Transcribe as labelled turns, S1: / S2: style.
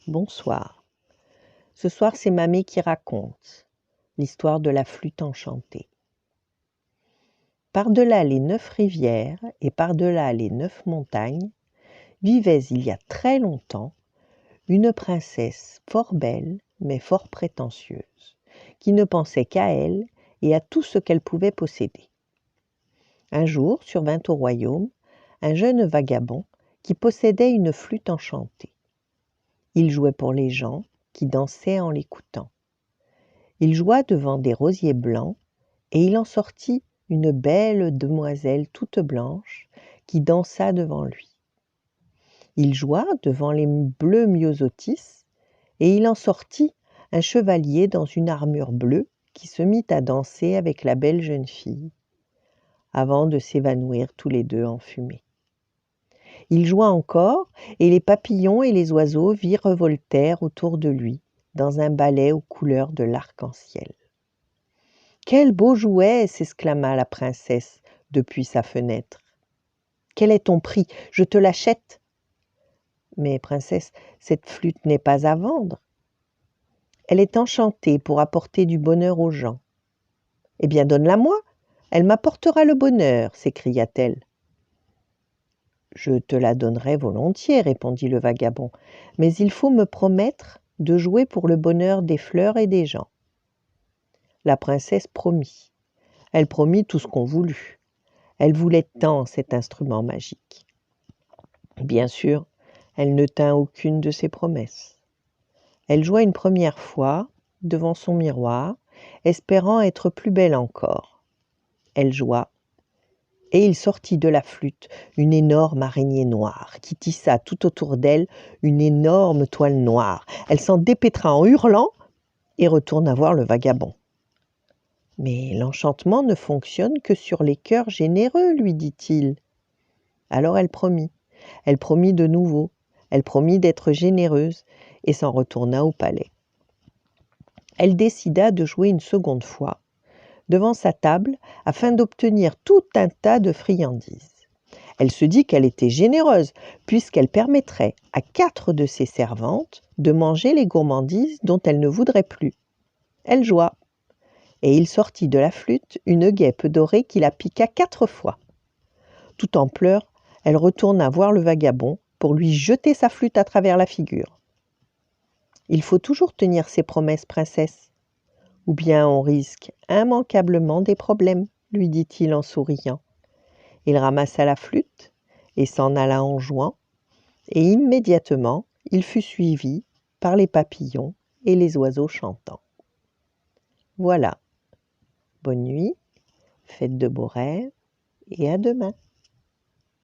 S1: Bonsoir. Ce soir, c'est Mamé qui raconte l'histoire de la flûte enchantée. Par-delà les 9 rivières et par-delà les 9 montagnes, vivait il y a très longtemps une princesse fort belle mais fort prétentieuse, qui ne pensait qu'à elle et à tout ce qu'elle pouvait posséder. Un jour survint au royaume un jeune vagabond qui possédait une flûte enchantée. Il jouait pour les gens qui dansaient en l'écoutant. Il joua devant des rosiers blancs et il en sortit une belle demoiselle toute blanche qui dansa devant lui. Il joua devant les bleus myosotis et il en sortit un chevalier dans une armure bleue qui se mit à danser avec la belle jeune fille, avant de s'évanouir tous les deux en fumée. Il joua encore et les papillons et les oiseaux virevoltèrent autour de lui dans un ballet aux couleurs de l'arc-en-ciel. « Quel beau jouet !» s'exclama la princesse depuis sa fenêtre. « Quel est ton prix ? Je te l'achète. »« Mais, princesse, cette flûte n'est pas à vendre. Elle est enchantée pour apporter du bonheur aux gens. »« Eh bien, donne-la-moi, elle m'apportera le bonheur, s'écria-t-elle. »« Je te la donnerai volontiers, répondit le vagabond, mais il faut me promettre de jouer pour le bonheur des fleurs et des gens. » La princesse promit. Elle promit tout ce qu'on voulut. Elle voulait tant cet instrument magique. Bien sûr, elle ne tint aucune de ses promesses. Elle joua une première fois devant son miroir, espérant être plus belle encore. Elle joua, et il sortit de la flûte une énorme araignée noire qui tissa tout autour d'elle une énorme toile noire. Elle s'en dépêtra en hurlant et retourna voir le vagabond. « Mais l'enchantement ne fonctionne que sur les cœurs généreux, lui dit-il. » Alors elle promit de nouveau, elle promit d'être généreuse et s'en retourna au palais. Elle décida de jouer une seconde fois devant sa table afin d'obtenir tout un tas de friandises. Elle se dit qu'elle était généreuse puisqu'elle permettrait à 4 de ses servantes de manger les gourmandises dont elle ne voudrait plus. Elle joua. Et il sortit de la flûte une guêpe dorée qui la piqua 4 fois. Tout en pleurs, elle retourna voir le vagabond pour lui jeter sa flûte à travers la figure. « Il faut toujours tenir ses promesses, princesse, ou bien on risque immanquablement des problèmes, lui dit-il en souriant. Il ramassa la flûte et s'en alla en jouant, et immédiatement il fut suivi par les papillons et les oiseaux chantants. Voilà. Bonne nuit, faites de beaux rêves et à demain.